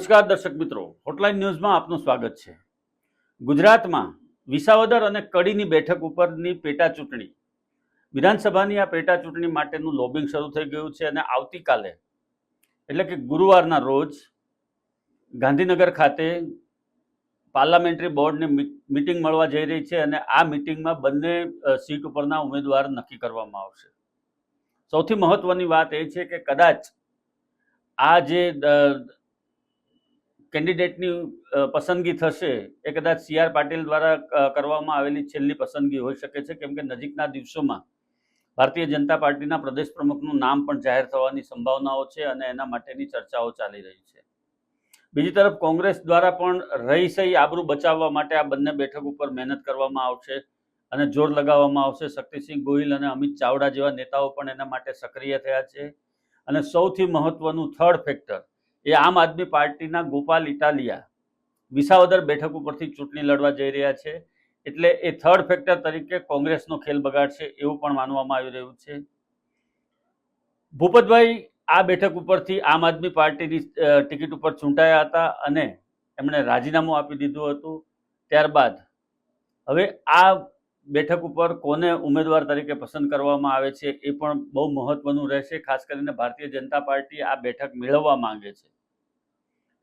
નમસ્કાર દર્શક મિત્રો, હોટલાઇન ન્યૂઝમાં આપનું સ્વાગત છે। ગુજરાતમાં વિસાવદર અને કડીની બેઠક ઉપરની પેટા ચૂંટણી, વિધાનસભાની આ પેટા ચૂંટણી માટેનું લોબિંગ શરૂ થઈ ગયું છે અને આવતીકાલે એટલે કે ગુરુવારના રોજ ગાંધીનગર ખાતે પાર્લામેન્ટરી બોર્ડની મીટિંગ મળવા જઈ રહી છે અને આ મીટિંગમાં બંને સીટ ઉપરના ઉમેદવાર નક્કી કરવામાં આવશે। સૌથી મહત્વની વાત એ છે કે કદાચ આ જે કેન્ડિડેટની પસંદગી થશે એ કદાચ સી.આર. પાટીલ દ્વારા કરવામાં આવેલી છેલ્લી પસંદગી હોઈ શકે છે, કેમ કે નજીકના દિવસોમાં ભારતીય જનતા પાર્ટીના પ્રદેશ પ્રમુખનું નામ પણ જાહેર થવાની સંભાવનાઓ છે અને એના માટેની ચર્ચાઓ ચાલી રહી છે। બીજી તરફ કોંગ્રેસ દ્વારા પણ રહી સહી આબરૂ બચાવવા માટે આ બંને બેઠક ઉપર મહેનત કરવામાં આવશે અને જોર લગાવવામાં આવશે। શક્તિસિંહ ગોહિલ અને અમિત ચાવડા જેવા નેતાઓ પણ એના માટે સક્રિય થયા છે અને સૌથી મહત્વનું થર્ડ ફેક્ટર એ આમ આદમી પાર્ટીના ગોપાલ ઇટાલિયા વિસાવદર બેઠક ઉપરથી ચૂંટણી લડવા જઈ રહ્યા છે, એટલે એ થર્ડ ફેક્ટર તરીકે કોંગ્રેસનો ખેલ બગાડશે એવું પણ માનવામાં આવી રહ્યું છે। ભૂપતભાઈ આ બેઠક ઉપરથી આમ આદમી પાર્ટીની ટિકિટ ઉપર ચૂંટાયા હતા અને એમણે રાજીનામું આપી દીધું હતું। ત્યારબાદ હવે આ બેઠક ઉપર કોને ઉમેદવાર તરીકે પસંદ કરવામાં આવે છે એ પણ બહુ મહત્વનું રહેશે। ખાસ કરીને ભારતીય જનતા પાર્ટી આ બેઠક મેળવવા માંગે છે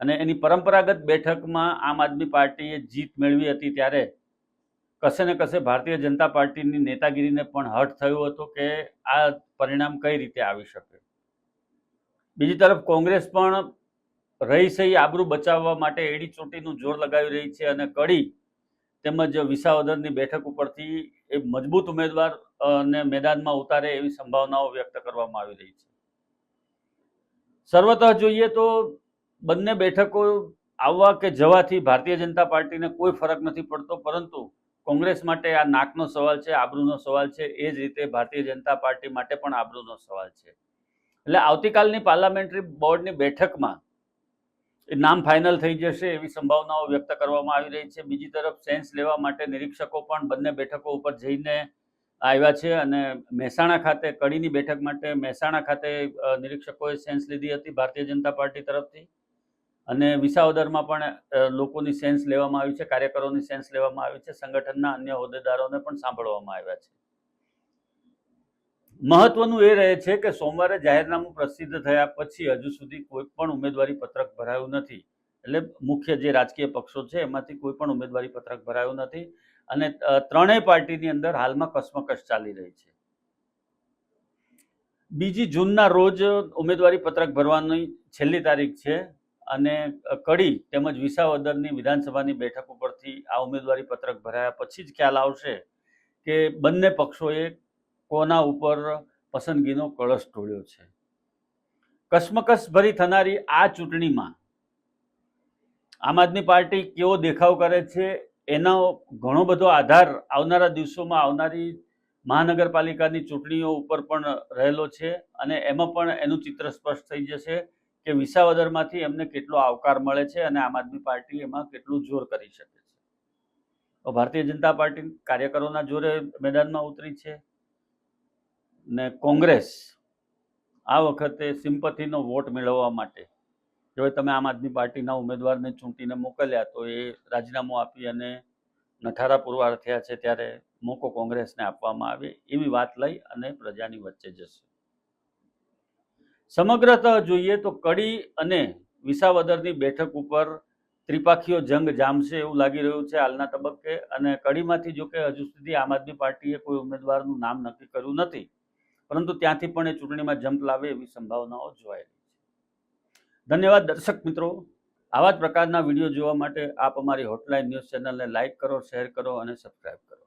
અને એની પરંપરાગત બેઠકમાં આમ આદમી પાર્ટીએ જીત મેળવી હતી ત્યારે કશે ને કશે ભારતીય જનતા પાર્ટીની નેતાગીરીને પણ હર્ટ થયું હતું કે આ પરિણામ કઈ રીતે આવી શકે। બીજી તરફ કોંગ્રેસ પણ રહી સહી આબરૂ બચાવવા માટે એડી ચોટીનું જોર લગાવી રહી છે અને કડી તેમજ વિસાવદરની બેઠક ઉપરથી એ મજબૂત ઉમેદવાર ને મેદાનમાં ઉતારે એવી સંભાવનાઓ વ્યક્ત કરવામાં આવી રહી છે। સર્વતઃ જોઈએ તો બંને બેઠકો આવવા કે જવાથી ભારતીય જનતા પાર્ટીને કોઈ ફરક નથી પડતો, પરંતુ કોંગ્રેસ માટે આ નાકનો સવાલ છે, આબરૂનો સવાલ છે। એ જ રીતે ભારતીય જનતા પાર્ટી માટે પણ આબરૂનો સવાલ છે। એટલે આવતીકાલની પાર્લામેન્ટરી બોર્ડની બેઠકમાં એ નામ ફાઇનલ થઈ જશે એવી સંભાવનાઓ વ્યક્ત કરવામાં આવી રહી છે। બીજી તરફ સેન્સ લેવા માટે નિરીક્ષકો પણ બંને બેઠકો ઉપર જઈને આવ્યા છે અને મહેસાણા ખાતે કડીની બેઠક માટે મહેસાણા ખાતે નિરીક્ષકોએ સેન્સ લીધી હતી ભારતીય જનતા પાર્ટી તરફથી અને વિસાવદરમાં પણ લોકોની સેન્સ લેવામાં આવી છે, કાર્યકરોની સેન્સ લેવામાં આવી છે, સંગઠનના અન્ય હોદ્દેદારોને પણ સાંભળવામાં આવ્યા છે। મહત્વનું એ રહે છે કે સોમવારે જાહેરનામું પ્રસિદ્ધ થયા પછી હજુ સુધી કોઈ પણ ઉમેદવારી પત્રક ભરાયું નથી, એટલે મુખ્ય જે રાજકીય પક્ષો છે એમાંથી કોઈ પણ ઉમેદવારી પત્રક ભરાયું નથી અને ત્રણેય પાર્ટીની અંદર હાલમાં કસમકસ ચાલી રહી છે। 2 જૂનના રોજ ઉમેદવારી પત્રક ભરવાની છેલ્લી તારીખ છે અને કડી તેમજ વિસાવદરની વિધાનસભાની બેઠક ઉપરથી આ ઉમેદવારી પત્રક ભરાયા પછી જ ખ્યાલ આવશે કે બંને પક્ષોએ કોના ઉપર પસંદગીનો કળશ ઢોળ્યો છે। કસમકસ ભરી થનારી આ ચૂંટણીમાં આમ આદમી પાર્ટી કેવો દેખાવ કરે છે એનો ઘણો બધો આધાર આવનારા દિવસોમાં આવનારી મહાનગરપાલિકાની ચૂંટણીઓ ઉપર પણ રહેલો છે અને એમાં પણ એનું ચિત્ર સ્પષ્ટ થઈ જશે કે વિસાવદરમાંથી એમને કેટલો આવકાર મળે છે અને આમ આદમી પાર્ટી એમાં કેટલું જોર કરી શકે છે। તો ભારતીય જનતા પાર્ટી કાર્યકરોના જોરે મેદાનમાં ઉતરી છે ને કોંગ્રેસ આ વખતે સિમ્પથીનો વોટ મેળવવા માટે જો તમે આમ આદમી પાર્ટીના ઉમેદવારને ચૂંટીને મોકલ્યા તો એ રાજીનામું આપી અને નઠારા પુરવાર થયા છે, ત્યારે મોકો કોંગ્રેસને આપવામાં આવે એવી વાત લઈ અને પ્રજાની વચ્ચે જશે। સમગ્રતઃ જોઈએ તો કડી અને વિસાવદરની બેઠક ઉપર ત્રિપાખીયો જંગ જામશે એવું લાગી રહ્યું છે હાલના તબક્કે અને કડીમાંથી જો કે હજુ સુધી આમ આદમી પાર્ટીએ કોઈ ઉમેદવારનું નામ નક્કી કર્યું નથી, પરંતુ ત્યાંથી પણ એ ચૂંટણીમાં જંપ લાવે એવી સંભાવનાઓ જોવાઈ રહી છે। ધન્યવાદ દર્શક મિત્રો, આવા જ પ્રકારના વિડીયો જોવા માટે આપ અમારી હોટલાઇન ન્યૂઝ ચેનલને લાઇક કરો, શેર કરો અને સબસ્ક્રાઇબ કરો।